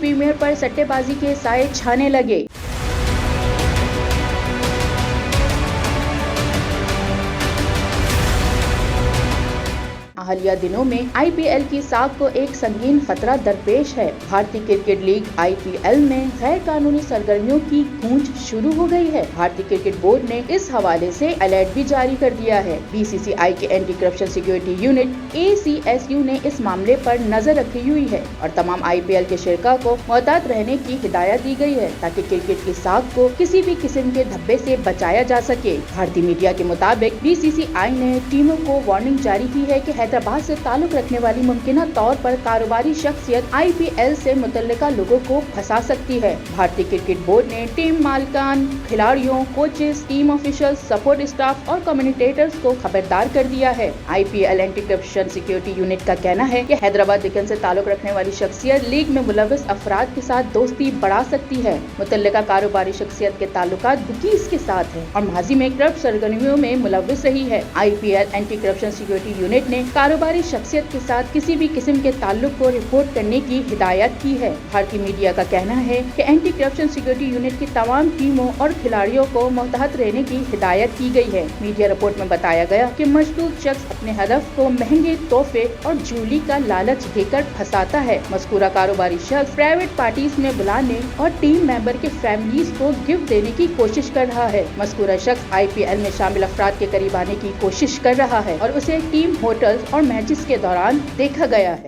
Premiere पर सट्टेबाजी के साए छाने लगे। हालिया दिनों में आईपीएल की साख को एक संगीन खतरा दरपेश है। भारतीय क्रिकेट लीग आईपीएल में गैर कानूनी सरगर्मियों की गूंज शुरू हो गई है। भारतीय क्रिकेट बोर्ड ने इस हवाले से अलर्ट भी जारी कर दिया है। बीसीसीआई के anti corruption security unit ACSU ने इस मामले पर नजर रखी हुई है और तमाम आईपीएल के शिरका को मोहतात रहने की हिदायत दी गई है ताकि क्रिकेट की साख को किसी भी किस्म के धब्बे से बचाया जा सके। भारतीय मीडिया के मुताबिक बीसीसीआई ने टीमों को वार्निंग जारी की है कि हैदराबाद से ताल्लुक रखने वाली मुमकिना तौर पर कारोबारी शख्सियत आईपीएल से मुतल्लिका लोगों को फंसा सकती है। भारतीय क्रिकेट बोर्ड ने टीम मालिकान, खिलाड़ियों, coaches, team officials, support staff और कम्युनिकेटर्स को खबरदार कर दिया है। IPL anti corruption security unit का कहना है कि हैदराबाद डिकन से ताल्लुक रखने वाली शख्सियत लीग में मुलव्वस अफराद के साथ दोस्ती बढ़ा सकती है। मुतल्लिका कारोबारी शख्सियत के ताल्लुकात बुकीज के साथ है और माजी में करप्ट सरगर्मियों में मुलव्वस रही है। IPL anti corruption security unit ने कारोबारी शख्सियत के साथ किसी भी किस्म के ताल्लुक को रिपोर्ट करने की हिदायत की है। भारतीय मीडिया का कहना है कि एंटी करप्शन सिक्योरिटी यूनिट की तमाम टीमों और खिलाड़ियों को मोहतात रहने की हिदायत की गई है। मीडिया रिपोर्ट में बताया गया कि मशकूक शख्स अपने हदफ को महंगे तोहफे और जूली का लालच देकर फंसाता है। मज़कूरा कारोबारी शख्स प्राइवेट पार्टीज में बुलाने और टीम मेंबर के फैमिलीज को गिफ्ट देने की कोशिश कर रहा है। मज़कूरा शख्स आईपीएल में शामिल अफराद के करीब आने की कोशिश कर रहा है और उसे टीम होटल और मैचेस के दौरान देखा गया है।